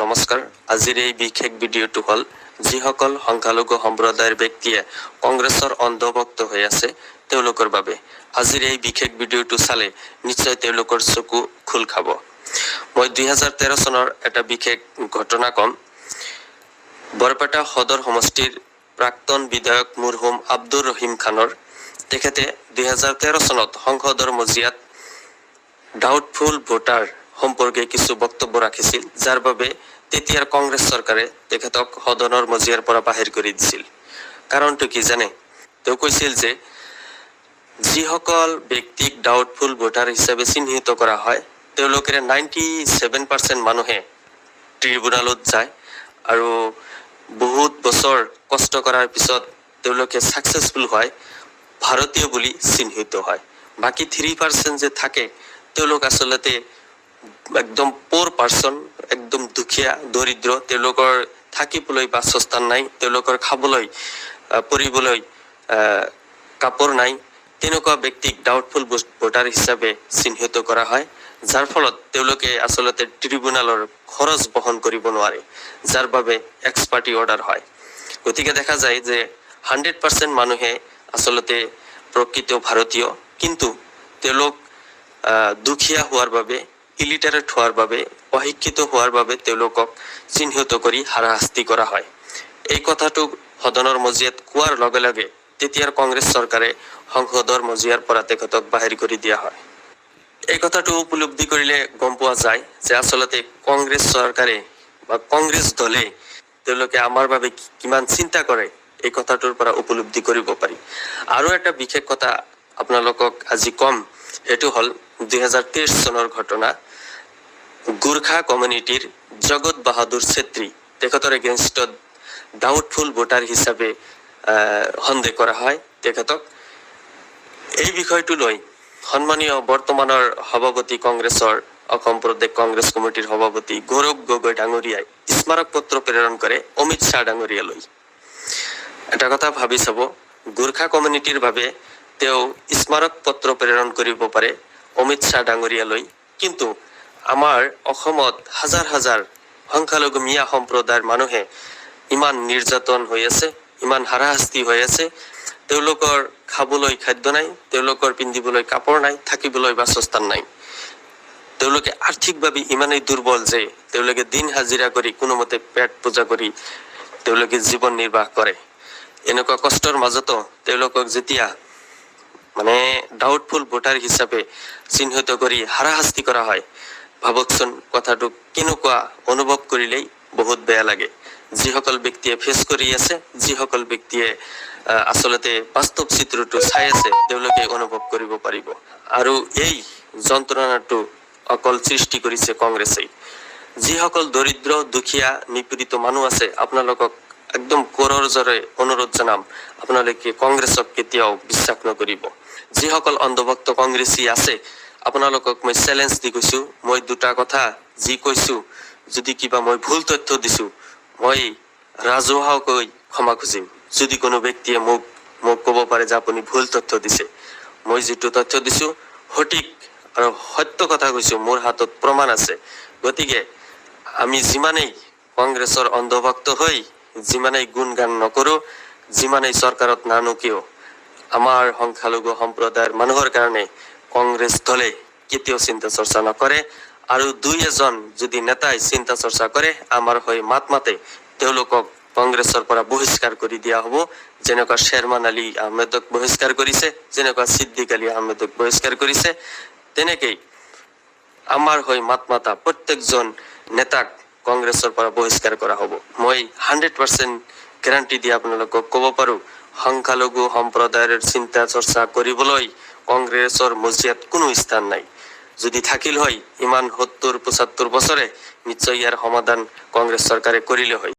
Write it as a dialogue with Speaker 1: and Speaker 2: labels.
Speaker 1: নমস্কাৰ। আজিৰ এই বিশেষ ভিডিঅ'টো হ'ল যিসকল সংখ্যালঘু সম্প্ৰদায়ৰ ব্যক্তিয়ে কংগ্ৰেছৰ অন্ধভক্ত হৈ আছে তেওঁলোকৰ বাবে। আজিৰ এই বিশেষ ভিডিঅ'টো চালে নিশ্চয় তেওঁলোকৰ চকু খোল খাব। মই 2013 চনৰ এটা বিশেষ ঘটনা কম। বৰপেটা সদৰ সমষ্টিৰ প্ৰাক্তন বিধায়ক মৰহুম আব্দুৰ ৰহিম খানৰ তেখেতে 2013 চনত সংসদৰ মজিয়াত ডাউটফুল ভোটাৰ সম্পৰ্কে কিছু বক্তব্য ৰাখিছিল, যাৰ বাবে তেতিয়াৰ কংগ্ৰেছ চৰকাৰে তেখেতক সদনৰ মজিয়াৰ পৰা বাহিৰ কৰি দিছিল। কাৰণটো কি জানে? তেওঁ কৈছিল যে যিসকল ব্যক্তিক ডাউটফুল ভোটাৰ হিচাপে চিহ্নিত কৰা হয় তেওঁলোকে 97% মানুহে ট্ৰিব্যুনেলত যায় আৰু বহুত বছৰ কষ্ট কৰাৰ পিছত তেওঁলোকে সাকসেসফুল হয়, ভাৰতীয় বুলি চিহ্নিত হয়। বাকি 3% যে থাকে তেওঁলোক আচলতে একদম পোৰ পাৰ্চন, একদম দুখীয়া দৰিদ্ৰ, তেওঁলোকৰ থাকিবলৈ বাসস্থান নাই, তেওঁলোকৰ খাবলৈ পৰিবলৈ কাপোৰ নাই, তেনেকুৱা ব্যক্তিক ডাউটফুল ভোটাৰ হিচাপে চিহ্নিত কৰা হয়, যাৰ ফলত তেওঁলোকে আচলতে ট্ৰিব্যুনেলৰ খৰচ বহন কৰিব নোৱাৰে, যাৰ বাবে এক্সপাৰ্টি অৰ্ডাৰ হয়। গতিকে দেখা যায় যে 100% মানুহে আচলতে প্ৰকৃত ভাৰতীয়, কিন্তু তেওঁলোক দুখীয়া হোৱাৰ বাবে, ইলিটাৰেট হোৱাৰ বাবে, অশিক্ষিত হোৱাৰ বাবে তেওঁলোকক চিহ্নিত কৰি হাৰাশাস্তি কৰা হয়। এই কথাটো সদনৰ মজিয়াত কোৱাৰ লগে লগে তেতিয়াৰ কংগ্ৰেছ চৰকাৰে সংসদৰ মজিয়াৰ পৰা তেখেতক বাহিৰ কৰি দিয়া হয়। এই কথাটো উপলব্ধি কৰিলে গম পোৱা যায় যে আচলতে কংগ্ৰেছ চৰকাৰে বা কংগ্ৰেছ দলে তেওঁলোকে আমাৰ বাবে কিমান চিন্তা কৰে, এই কথাটোৰ পৰা উপলব্ধি কৰিব পাৰি। আৰু এটা বিশেষ কথা আপোনালোকক আজি কম, সেইটো হ'ল 2023 চনৰ ঘটনা। গোৰ্খা কমিউনিটিৰ জগত বাহাদুৰ ছেত্ৰী তেখেতৰ এগেইনষ্টত ডাউটফুল ভোটাৰ হিচাপে সন্দেহ কৰা হয় তেখেতক। এই বিষয়টো লৈ সন্মানীয় বৰ্তমানৰ সভাপতি কংগ্ৰেছৰ অসম প্ৰদেশ কংগ্ৰেছ কমিটিৰ সভাপতি গৌৰৱ গগৈ ডাঙৰীয়াই স্মাৰক পত্ৰ প্ৰেৰণ কৰে অমিত শ্বাহ ডাঙৰীয়ালৈ। এটা কথা ভাবি চাব, গোৰ্খা কমিউনিটিৰ বাবে তেওঁ স্মাৰক পত্ৰ প্ৰেৰণ কৰিব পাৰে অমিত শ্বাহ ডাঙৰীয়ালৈ, কিন্তু আমাৰ অসমত হাজাৰ হাজাৰ সংখ্যালঘু মিয়া সম্প্ৰদায়ৰ মানুহে ইমান নিৰ্যাতন হৈ আছে, ইমান হাৰাশাস্তি হৈ আছে, তেওঁলোকৰ খাবলৈ খাদ্য নাই, তেওঁলোকৰ পিন্ধিবলৈ কাপোৰ নাই, থাকিবলৈ বাসস্থান নাই। তেওঁলোকে আৰ্থিকভাৱে ইমানেই দুৰ্বল যে তেওঁলোকে দিন হাজিৰা কৰি কোনোমতে পেট পূজা কৰি তেওঁলোকে জীৱন নিৰ্বাহ কৰে। এনেকুৱা কষ্টৰ মাজতো তেওঁলোকক যেতিয়া ডাউটফুল ভোটাৰ হিচাপে চিহ্নিত কৰি হাৰাশাস্তি কৰা হয়, ভাবকচোন কথাটো কেনেকুৱা অনুভৱ কৰিলেই বহুত বেয়া লাগে। যিসকল ব্যক্তিয়ে ফেচ কৰি আছে, যিসকল ব্যক্তিয়ে আচলতে বাস্তৱ চিত্ৰটো চাই আছে, তেওঁলোকে অনুভৱ কৰিব পাৰিব। আৰু এই যন্ত্ৰণাটো অকল সৃষ্টি কৰিছে কংগ্ৰেছে। যিসকল দৰিদ্ৰ দুখীয়া নিপীড়িত মানুহ আছে, আপোনালোকক একদম কোৰৰ জৰে অনুৰোধ জনাম, আপোনালোকে কংগ্ৰেছক কেতিয়াও বিশ্বাস নকৰিব। যিসকল অন্ধভক্ত কংগ্ৰেছী আছে আপোনালোকক মই চেলেঞ্জ দি কৈছো, মই দুটা কথা যি কৈছো, যদি কিবা মই ভুল তথ্য দিছো মই ৰাজহুৱাকৈ ক্ষমা খুজিম। যদি কোনো ব্যক্তিয়ে মোক ক'ব পাৰে যে আপুনি ভুল তথ্য দিছে, মই যিটো তথ্য দিছো সঠিক আৰু সত্য কথা কৈছো, মোৰ হাতত প্ৰমাণ আছে। গতিকে আমি যিমানেই কংগ্ৰেছৰ অন্ধভক্ত হৈ যিমানেই গুণগান নকৰো, যিমানেই চৰকাৰত নানো কিয়, আমাৰ সংখ্যালঘু সম্প্ৰদায়ৰ মানুহৰ কাৰণে কংগ্ৰেছ দলে কেতিয়াও চিন্তা চৰ্চা নকৰে। আৰু দুই এজন যদি নেতাই চিন্তা চৰ্চা কৰে, আমাৰ হৈ মাত মাতে, তেওঁলোকক কংগ্ৰেছৰ পৰা বহিষ্কাৰ কৰি দিয়া হ'ব। যেনেকুৱা শ্বেৰমান আলী আহমেদক বহিষ্কাৰ কৰিছে, যেনেকুৱা ছিদ্দিক আলী আহমেদক বহিষ্কাৰ কৰিছে, তেনেকেই আমাৰ হৈ মাত মাতা প্ৰত্যেকজন নেতাক কংগ্ৰেছৰ পৰা বহিষ্কাৰ কৰা হ'ব। মই 100% গেৰাণ্টি দি আপোনালোকক ক'ব পাৰো, সংখ্যালঘু সম্প্ৰদায়ৰ চিন্তা চৰ্চা কৰিবলৈ কংগ্ৰেছৰ মজিয়াত কোনো স্থান নাই। যদি থাকিল হয় ইমান 70-75 বছৰে, নিশ্চয় ইয়াৰ সমাধান কংগ্ৰেছ চৰকাৰে কৰিলে হয়।